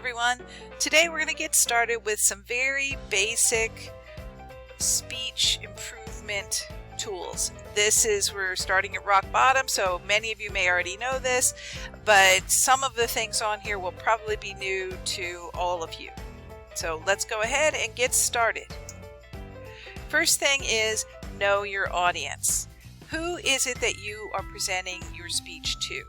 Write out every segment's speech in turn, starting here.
everyone. Today we're going to get started with some very basic speech improvement tools. We're starting at rock bottom, so many of you may already know this, but some of the things on here will probably be new to all of you. So let's go ahead and get started. First thing is know your audience. Who is it that you are presenting your speech to?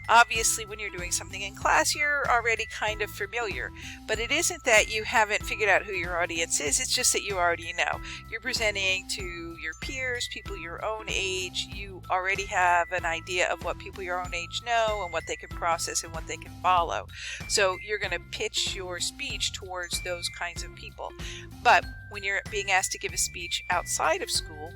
Obviously, when you're doing something in class, you're already kind of familiar, but it isn't that you haven't figured out who your audience is, it's just that you already know. You're presenting to your peers, people your own age. You already have an idea of what people your own age know and what they can process and what they can follow. So you're going to pitch your speech towards those kinds of people. But when you're being asked to give a speech outside of school,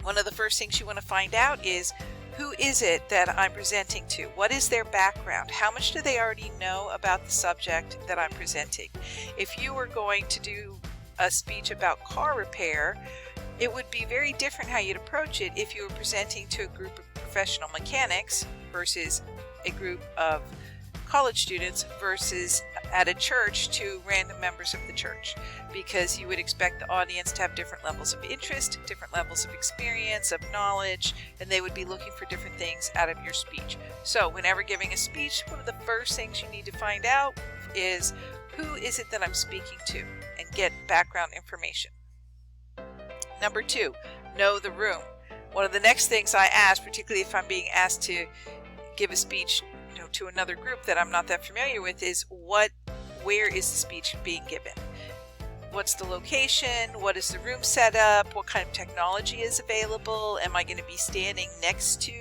one of the first things you want to find out is, who is it that I'm presenting to? What is their background? How much do they already know about the subject that I'm presenting? If you were going to do a speech about car repair, it would be very different how you'd approach it if you were presenting to a group of professional mechanics versus a group of college students versus at a church to random members of the church, because you would expect the audience to have different levels of interest, different levels of experience, of knowledge, and they would be looking for different things out of your speech. So whenever giving a speech, one of the first things you need to find out is, who is it that I'm speaking to, and get background information. Number 2, know the room. One of the next things I ask, particularly if I'm being asked to give a speech to another group that I'm not that familiar with, is where is the speech being given? What's the location? What is the room set up? What kind of technology is available? Am I going to be standing next to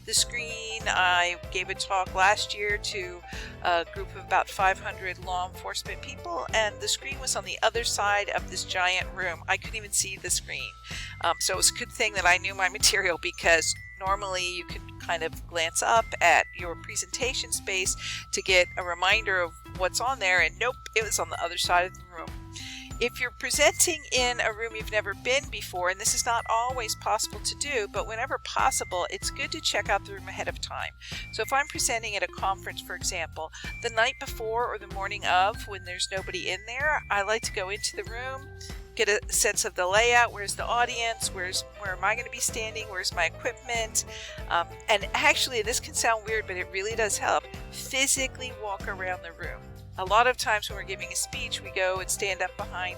the screen? I gave a talk last year to a group of about 500 law enforcement people, and the screen was on the other side of this giant room. I couldn't even see the screen. So it was a good thing that I knew my material, because normally you could kind of glance up at your presentation space to get a reminder of what's on there, and nope, it was on the other side of the room. If you're presenting in a room you've never been before, and this is not always possible to do, but whenever possible, it's good to check out the room ahead of time. So if I'm presenting at a conference, for example, the night before or the morning of, when there's nobody in there, I like to go into the room, get a sense of the layout. Where's the audience? Where am I going to be standing? Where's my equipment? And actually, this can sound weird, but it really does help. Physically walk around the room. A lot of times when we're giving a speech, we go and stand up behind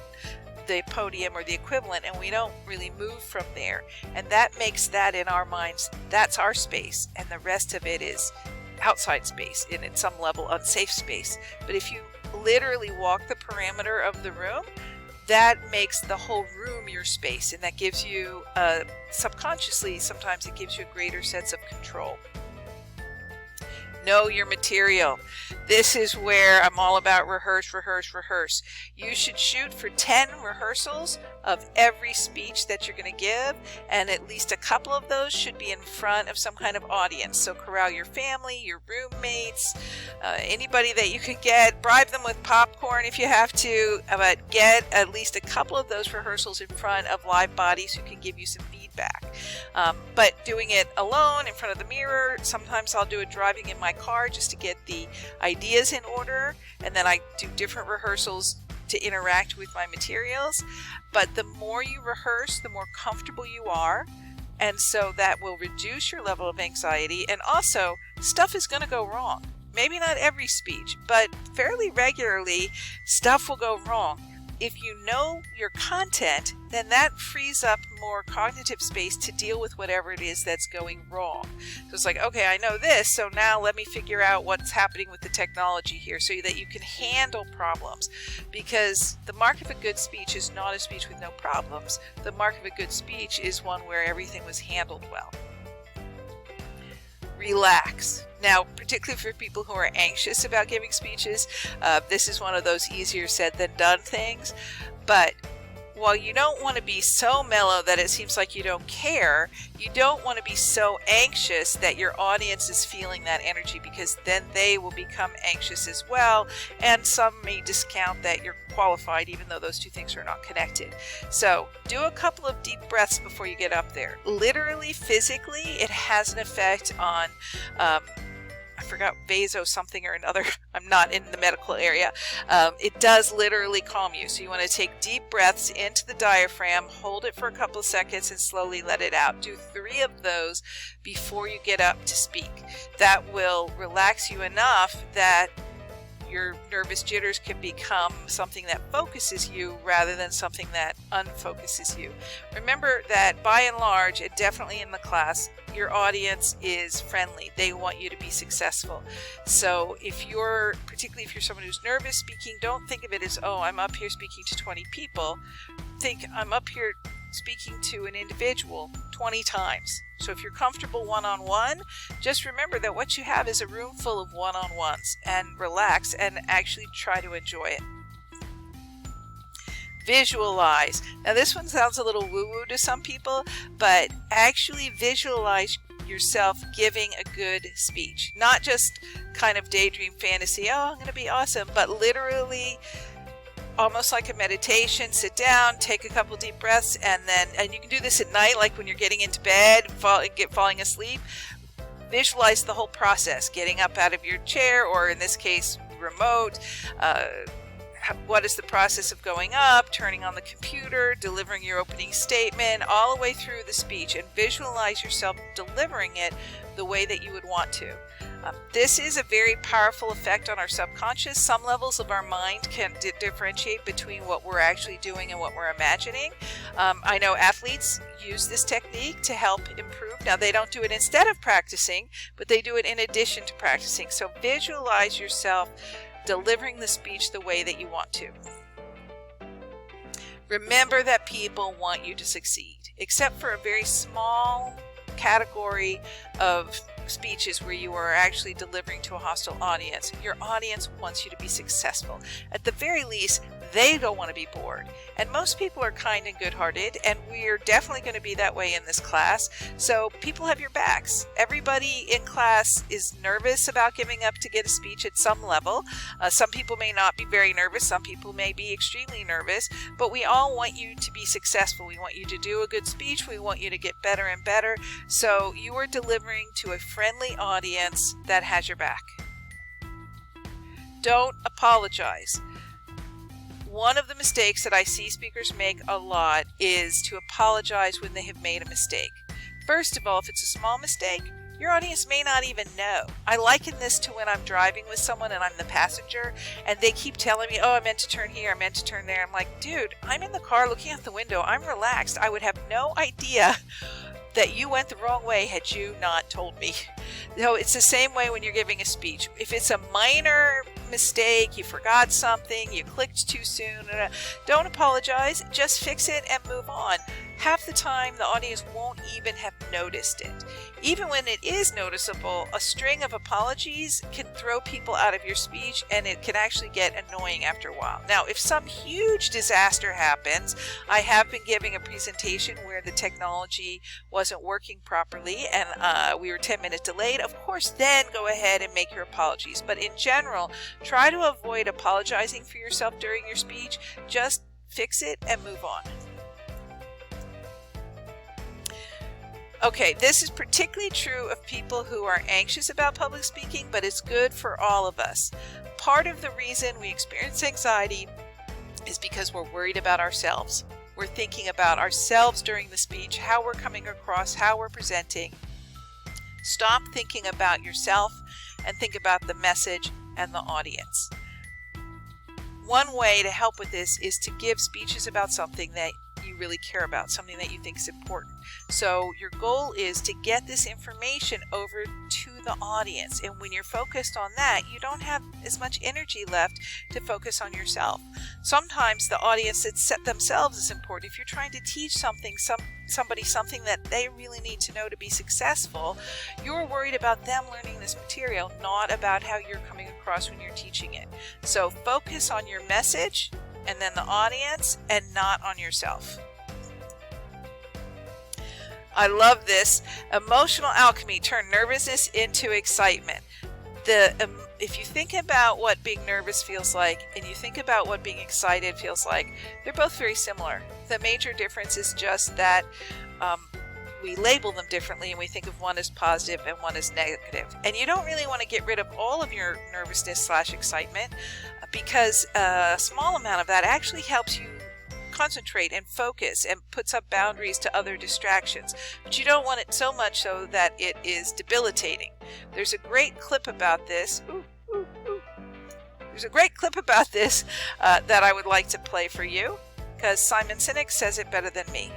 the podium or the equivalent, and we don't really move from there. And that makes that, in our minds, that's our space, and the rest of it is outside space, and at some level unsafe space. But if you literally walk the perimeter of the room, that makes the whole room your space, and that gives you, subconsciously, sometimes it gives you a greater sense of control. Know your material. This is where I'm all about rehearse, rehearse, rehearse. You should shoot for 10 rehearsals of every speech that you're going to give, and at least a couple of those should be in front of some kind of audience. So corral your family, your roommates, anybody that you can get, bribe them with popcorn if you have to, but get at least a couple of those rehearsals in front of live bodies who can give you some feedback. But doing it alone in front of the mirror, sometimes I'll do it driving in my car just to get the ideas in order, and then I do different rehearsals to interact with my materials. But the more you rehearse, the more comfortable you are, and so that will reduce your level of anxiety. And also, stuff is going to go wrong. Maybe not every speech, but fairly regularly stuff will go wrong. If you know your content, then that frees up more cognitive space to deal with whatever it is that's going wrong. So it's like, okay, I know this, so now let me figure out what's happening with the technology here so that you can handle problems. Because the mark of a good speech is not a speech with no problems. The mark of a good speech is one where everything was handled well. Relax. Now, particularly for people who are anxious about giving speeches, this is one of those easier said than done things. But while you don't want to be so mellow that it seems like you don't care, you don't want to be so anxious that your audience is feeling that energy, because then they will become anxious as well, and some may discount that you're qualified, even though those two things are not connected. So do a couple of deep breaths before you get up there. Literally, physically, it has an effect on forgot, vaso something or another. I'm not in the medical area. It does literally calm you. So you want to take deep breaths into the diaphragm, hold it for a couple of seconds, and slowly let it out. Do 3 of those before you get up to speak. That will relax you enough that your nervous jitters can become something that focuses you rather than something that unfocuses you. Remember that by and large, and definitely in the class, your audience is friendly. They want you to be successful. So particularly if you're someone who's nervous speaking, don't think of it as, oh, I'm up here speaking to 20 people. Think, I'm up here speaking to an individual 20 times. So if you're comfortable one-on-one, just remember that what you have is a room full of one-on-ones, and relax and actually try to enjoy it. Visualize. Now this one sounds a little woo-woo to some people, but actually visualize yourself giving a good speech. Not just kind of daydream fantasy, oh, I'm going to be awesome, but literally almost like a meditation. Sit down, take a couple deep breaths, and you can do this at night, like when you're getting into bed, falling asleep. Visualize the whole process, getting up out of your chair, or in this case, remote. What is the process of going up, turning on the computer, delivering your opening statement, all the way through the speech, and visualize yourself delivering it the way that you would want to. This is a very powerful effect on our subconscious. Some levels of our mind can differentiate between what we're actually doing and what we're imagining. I know athletes use this technique to help improve. Now, they don't do it instead of practicing, but they do it in addition to practicing. So visualize yourself delivering the speech the way that you want to. Remember that people want you to succeed, except for a very small category of speeches where you are actually delivering to a hostile audience. Your audience wants you to be successful. At the very least, they don't want to be bored. And most people are kind and good-hearted, and we're definitely going to be that way in this class. So people have your backs. Everybody in class is nervous about giving up to get a speech at some level. Some people may not be very nervous. Some people may be extremely nervous, but we all want you to be successful. We want you to do a good speech. We want you to get better and better. So you are delivering to a friendly audience that has your back. Don't apologize. One of the mistakes that I see speakers make a lot is to apologize when they have made a mistake. First of all, if it's a small mistake, your audience may not even know. I liken this to when I'm driving with someone and I'm the passenger and they keep telling me, oh, I meant to turn here, I meant to turn there. I'm like, dude, I'm in the car looking out the window. I'm relaxed. I would have no idea that you went the wrong way had you not told me. So it's the same way when you're giving a speech. If it's a minor mistake, you forgot something, you clicked too soon, don't apologize, just fix it and move on. Half the time, the audience won't even have noticed it. Even when it is noticeable, a string of apologies can throw people out of your speech, and it can actually get annoying after a while. Now, if some huge disaster happens, I have been giving a presentation where the technology wasn't working properly and we were 10 minutes delayed. Of course, then go ahead and make your apologies. But in general, try to avoid apologizing for yourself during your speech. Just fix it and move on. Okay, this is particularly true of people who are anxious about public speaking, but it's good for all of us. Part of the reason we experience anxiety is because we're worried about ourselves. We're thinking about ourselves during the speech, how we're coming across, how we're presenting. Stop thinking about yourself and think about the message and the audience. One way to help with this is to give speeches about something that you really care about, something that you think is important. So your goal is to get this information over to the audience, and when you're focused on that, you don't have as much energy left to focus on yourself. Sometimes the audience themselves is important. If you're trying to teach somebody something that they really need to know to be successful, you're worried about them learning this material, not about how you're coming across when you're teaching it. So focus on your message and then the audience, and not on yourself. I love this. Emotional alchemy, turn nervousness into excitement. If you think about what being nervous feels like and you think about what being excited feels like, they're both very similar. The major difference is just that we label them differently and we think of one as positive and one as negative. And you don't really want to get rid of all of your nervousness / excitement, because a small amount of that actually helps you concentrate and focus and puts up boundaries to other distractions. But you don't want it so much so that it is debilitating. There's a great clip about this. There's a great clip about this that I would like to play for you, because Simon Sinek says it better than me.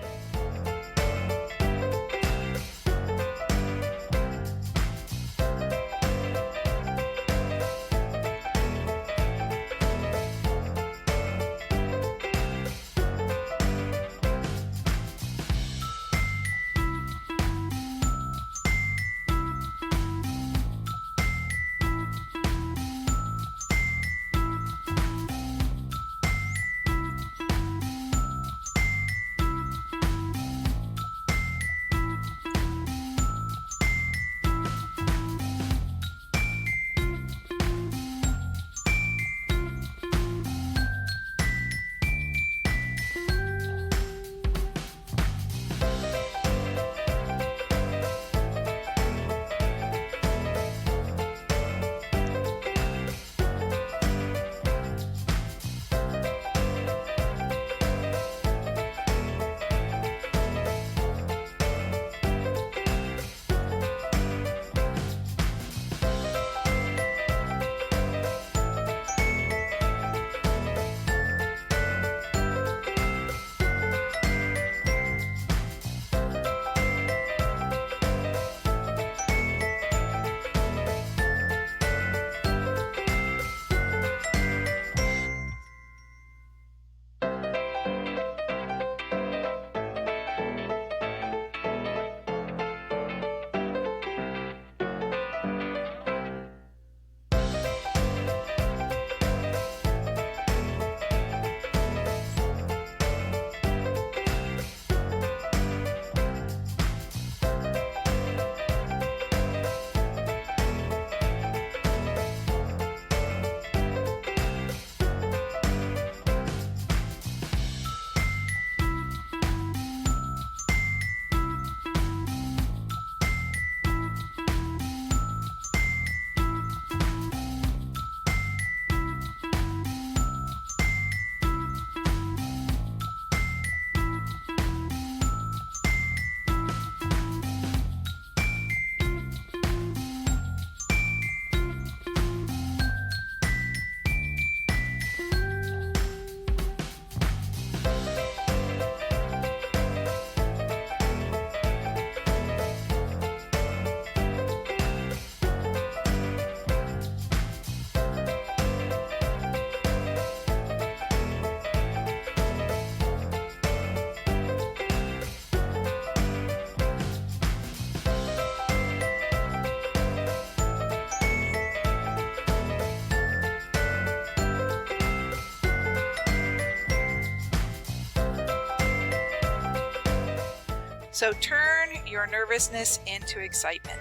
So turn your nervousness into excitement.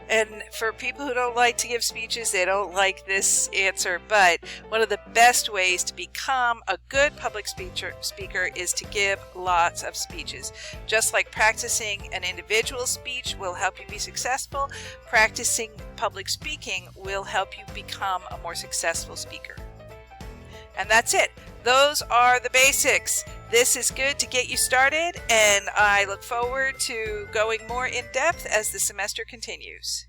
And for people who don't like to give speeches, they don't like this answer, but one of the best ways to become a good public speaker is to give lots of speeches. Just like practicing an individual speech will help you be successful, practicing public speaking will help you become a more successful speaker. And that's it. Those are the basics. This is good to get you started, and I look forward to going more in depth as the semester continues.